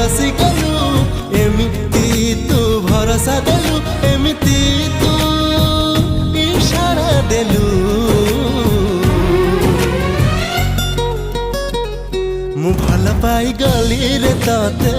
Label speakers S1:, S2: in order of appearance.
S1: ଆସିଗଲୁ ଏମିତି ତୁ ଭରସା ଦେଲୁ ଏମିତି ତୁ ଇଶାରା ଦେଲୁ ମୁଁ ଭଲ ପାଇଗଲି ରେ ତତେ